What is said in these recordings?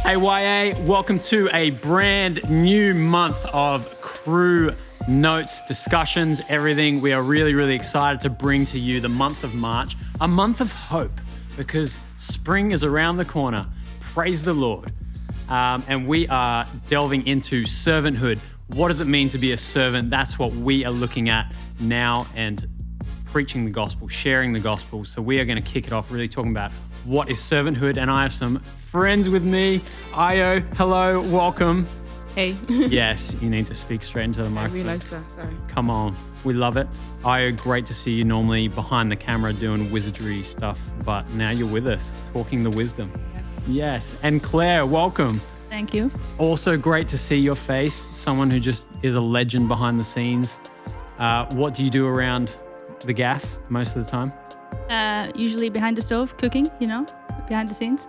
Hey YA, welcome to a brand new month of crew notes, discussions, everything. We are really, really excited to bring to you the month of March, a month of hope, because spring is around the corner. Praise the Lord. And we are delving into servanthood. What does it mean to be a servant? That's what we are looking at now, and preaching the gospel, sharing the gospel. So we are going to kick it off really talking about what is servanthood. And I have some friends with me. Io, hello, welcome. Hey. Yes, you need to speak straight into the microphone. I realised that, sorry. Come on, we love it. Io, great to see you normally behind the camera doing wizardry stuff, but now you're with us, talking the wisdom. Yes, and Claire, welcome. Thank you. Also great to see your face, someone who just is a legend behind the scenes. What do you do around the gaff most of the time? Usually behind the stove, cooking, behind the scenes.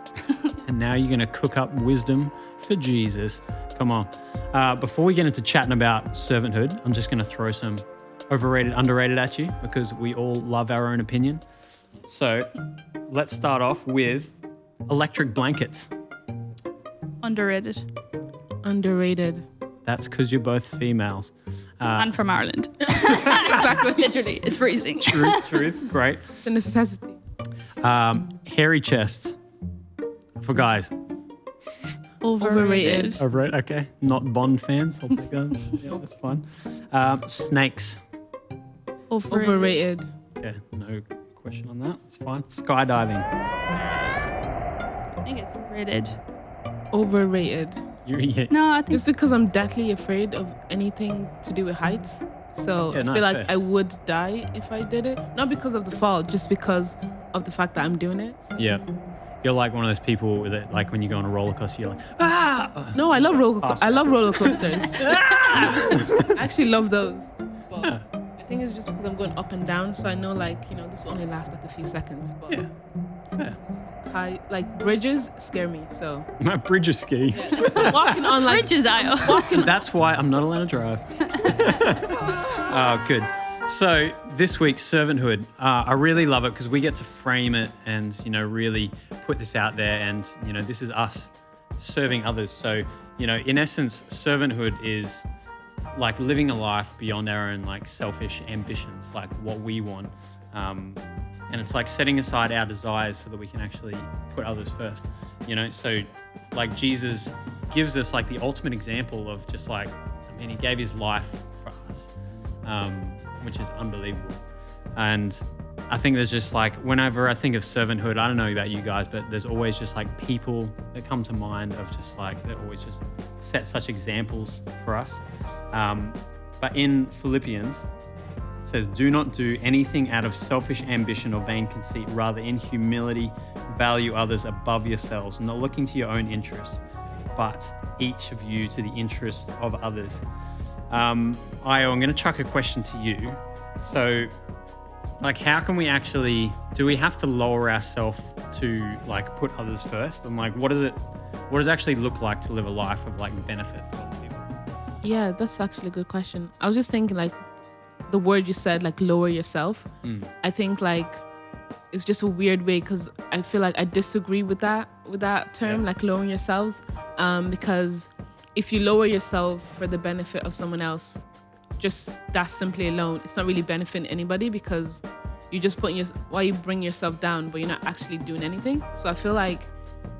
And now you're going to cook up wisdom for Jesus. Come on. Before we get into chatting about servanthood, I'm just going to throw some overrated, underrated at you, because we all love our own opinion. So let's start off with electric blankets. Underrated. Underrated. That's because you're both females. I'm from Ireland. Exactly. Literally, it's freezing. Truth. Great. It's a necessity. Hairy chests for guys. Overrated. Overrated. Okay. Not Bond fans. I'll take that. Yeah, that's fine. Snakes. Overrated. Okay. No question on that. It's fine. Skydiving. I think it's rated. Overrated. No, I think Just because I'm deathly afraid of anything to do with heights. So Yeah, I no, feel it's like fair. I would die if I did it. Not because of the fall, just because of the fact that I'm doing it. So. Yeah. You're like one of those people that, like, when you go on a roller coaster, you're like, ah! No, I love roller Awesome. I love roller coasters. I actually love those. But I think it's just because I'm going up and down. So I know, this will only last like a few seconds. But Yeah. Fair. high, bridges scare me. So My bridge ski. walking on bridges aisle. That's why I'm not allowed to drive. Oh, good. So this week's servanthood, I really love it because we get to frame it and, really put this out there. And, this is us serving others. So, in essence, servanthood is like living a life beyond our own selfish ambitions, like what we want. And it's like setting aside our desires so that we can actually put others first, So like Jesus gives us the ultimate example of just he gave his life for us, which is unbelievable. And I think there's just whenever I think of servanthood, I don't know about you guys, but there's always just people that come to mind of just that always just set such examples for us. But in Philippians, it says, do not do anything out of selfish ambition or vain conceit. Rather, in humility, value others above yourselves, not looking to your own interests, but each of you to the interest of others. Io, I'm going to chuck a question to you. So, how can we actually, do we have to lower ourselves to put others first? And what does it actually look like to live a life of benefit to other people? yeah, that's actually a good question. I was just thinking the word you said, lower yourself. I think it's just a weird way because I feel I disagree with that term, lowering yourselves. Because if you lower yourself for the benefit of someone else, just that simply alone, it's not really benefiting anybody because you're just putting while you bring yourself down, but you're not actually doing anything. So I feel when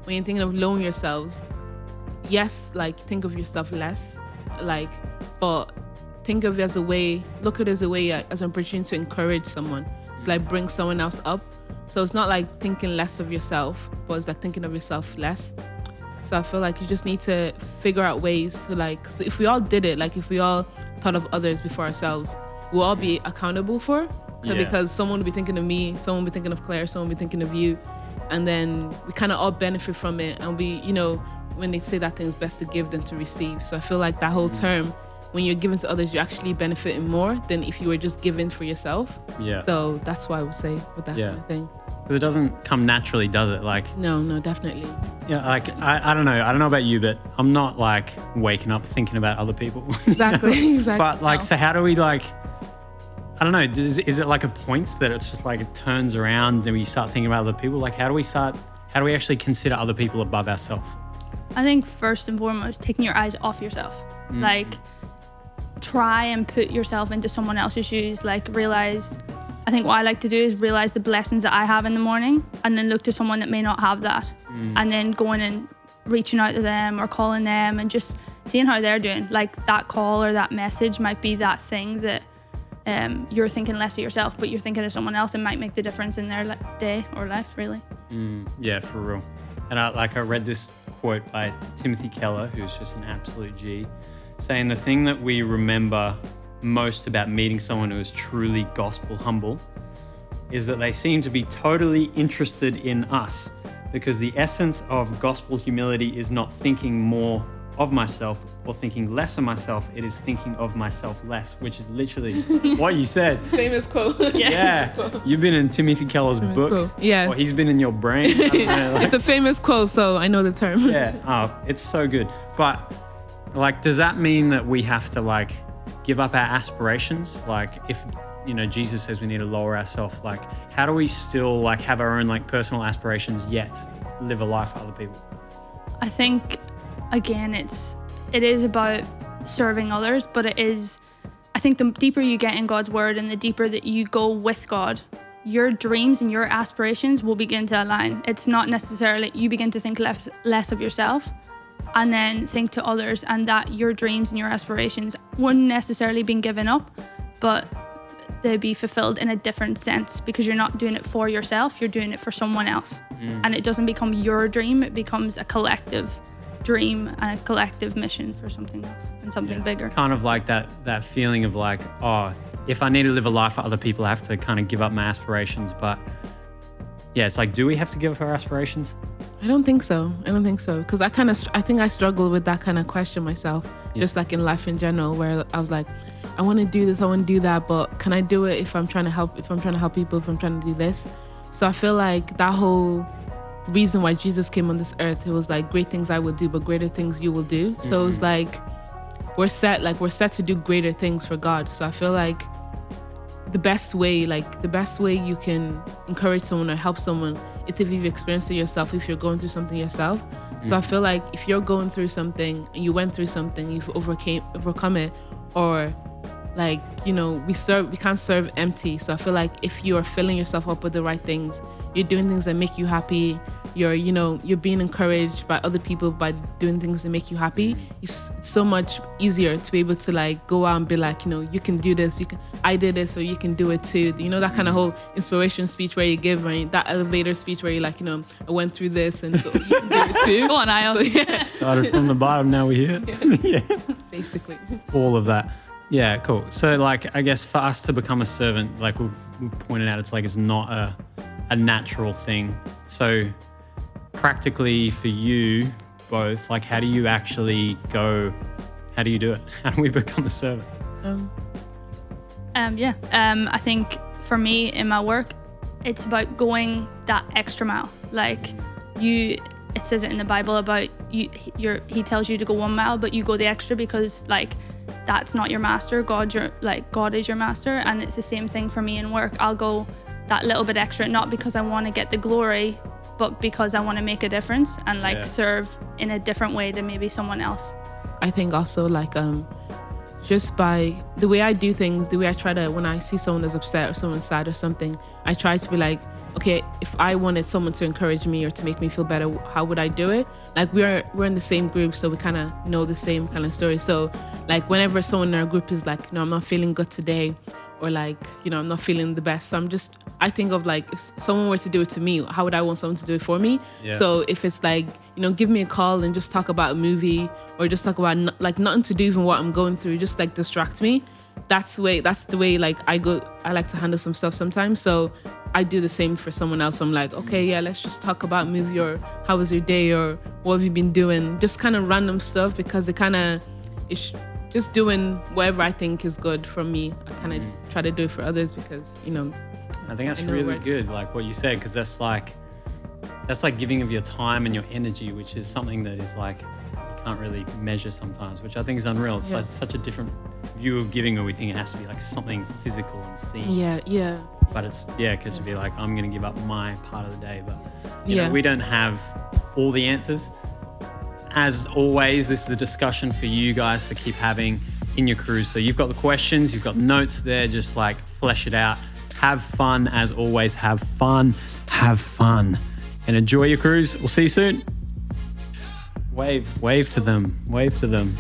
you're thinking of lowering yourselves, yes, think of yourself less, but think of it as a way, look at it as a way, as an opportunity to encourage someone, to bring someone else up. So it's not thinking less of yourself, but it's thinking of yourself less. So I feel you just need to figure out ways to so if we all did it, if we all thought of others before ourselves, we'll all be accountable for it. Because someone will be thinking of me, someone will be thinking of Claire, someone will be thinking of you. And then we kind of all benefit from it. And we, when they say that thing's best to give than to receive. So I feel that whole term, when you're giving to others, you're actually benefiting more than if you were just giving for yourself. Yeah. So that's why I would say with that kind of thing. Because it doesn't come naturally, does it? No, definitely. Yeah, I don't know. I don't know about you, but I'm not waking up thinking about other people. Exactly. But so how do we I don't know, is it a point that it's just it turns around and we start thinking about other people? How do we actually consider other people above ourselves? I think first and foremost, taking your eyes off yourself. Like, try and put yourself into someone else's shoes. Like, realize, I think what I like to do is realize the blessings that I have in the morning, and then look to someone that may not have that, and then going and reaching out to them or calling them and just seeing how they're doing. Like, that call or that message might be that thing that you're thinking less of yourself, but you're thinking of someone else, and might make the difference in their day or life, really. Yeah, for real. And I read this quote by Timothy Keller, who's just an absolute G, saying the thing that we remember most about meeting someone who is truly gospel humble is that they seem to be totally interested in us, because the essence of gospel humility is not thinking more of myself or thinking less of myself. It is thinking of myself less, which is literally what you said. Famous quote. Yeah. You've been in Timothy Keller's books. Quote. Yeah. Or he's been in your brain. I don't know, like, It's a famous quote, so I know the term. yeah. Oh, it's so good. But like, does that mean that we have to like give up our aspirations? Like, if, you know, Jesus says we need to lower ourselves, like, how do we still like have our own like personal aspirations yet live a life for other people? I think, again, it is about serving others, but I think the deeper you get in God's word and the deeper that you go with God, your dreams and your aspirations will begin to align. It's not necessarily, you begin to think less of yourself and then think to others, and that your dreams and your aspirations wouldn't necessarily be given up, but they'd be fulfilled in a different sense, because you're not doing it for yourself, you're doing it for someone else. And it doesn't become your dream, it becomes a collective dream and a collective mission for something else and something bigger. Kind of like that feeling of like, oh, if I need to live a life for other people, I have to kind of give up my aspirations. But yeah, it's like, do we have to give up our aspirations? I don't think so. Because I think I struggle with that kind of question myself, just like in life in general, where I was like, I want to do this, I want to do that, but can I do it if I'm trying to help people, if I'm trying to do this? So I feel like that whole reason why Jesus came on this earth, it was like, great things I will do, but greater things you will do. So it was like, we're set to do greater things for God. So I feel like the best way you can encourage someone or help someone is if you've experienced it yourself, if you're going through something yourself. So I feel like if you're going through something and you went through something, you've overcome it, or like, you know, we can't serve empty. So I feel like if you are filling yourself up with the right things, you're doing things that make you happy, you're being encouraged by other people by doing things that make you happy, it's so much easier to be able to like go out and be like, you know, you can do this, I did it, so you can do it too. You know, that kind of whole inspiration speech where you give, right? That elevator speech where you're like, you know, I went through this, and so you can do it too. Go on, Niall. So, yeah. Started from the bottom, now we're here. Yeah. Basically. All of that. Yeah, cool. So like, I guess for us to become a servant, like we pointed out, it's like, it's not a natural thing. So practically for you both, like, how do you actually go, how do you do it? How do we become a servant? I think for me in my work, it's about going that extra mile. Like, it says it in the Bible about he tells you to go 1 mile, but you go the extra, because like, that's not your master. God is your master. And it's the same thing for me in work. I'll go that little bit extra, not because I want to get the glory, but because I want to make a difference and like serve in a different way to maybe someone else. I think also like just by the way I do things, the way I try to, when I see someone that's upset or someone's sad or something, I try to be like, okay, if I wanted someone to encourage me or to make me feel better, how would I do it? Like, we're in the same group, so we kind of know the same kind of story. So like, whenever someone in our group is like, no, I'm not feeling good today, or like, you know, I'm not feeling the best, so I think of like, if someone were to do it to me, how would I want someone to do it for me? Yeah. So if it's like, you know, give me a call and just talk about a movie, or just talk about like nothing to do even what I'm going through, just like distract me. That's the way like I like to handle some stuff sometimes. So I do the same for someone else. I'm like, okay, yeah, let's just talk about movie, or how was your day, or what have you been doing? Just kind of random stuff, because it's just doing whatever I think is good for me. I kind of try to do it for others, because, you know, I think that's really good, like what you said, because that's like giving of your time and your energy, which is something that is like, you can't really measure sometimes, which I think is unreal. It's like such a different view of giving, where we think it has to be like something physical and seen. Yeah. But it's, because you'd be like, I'm going to give up my part of the day. But, you know, we don't have all the answers. as always, this is a discussion for you guys to keep having in your cruise. So you've got the questions, you've got notes there, just like flesh it out. Have fun as always. Have fun. Have fun. And enjoy your cruise. We'll see you soon. Wave to them. Wave to them.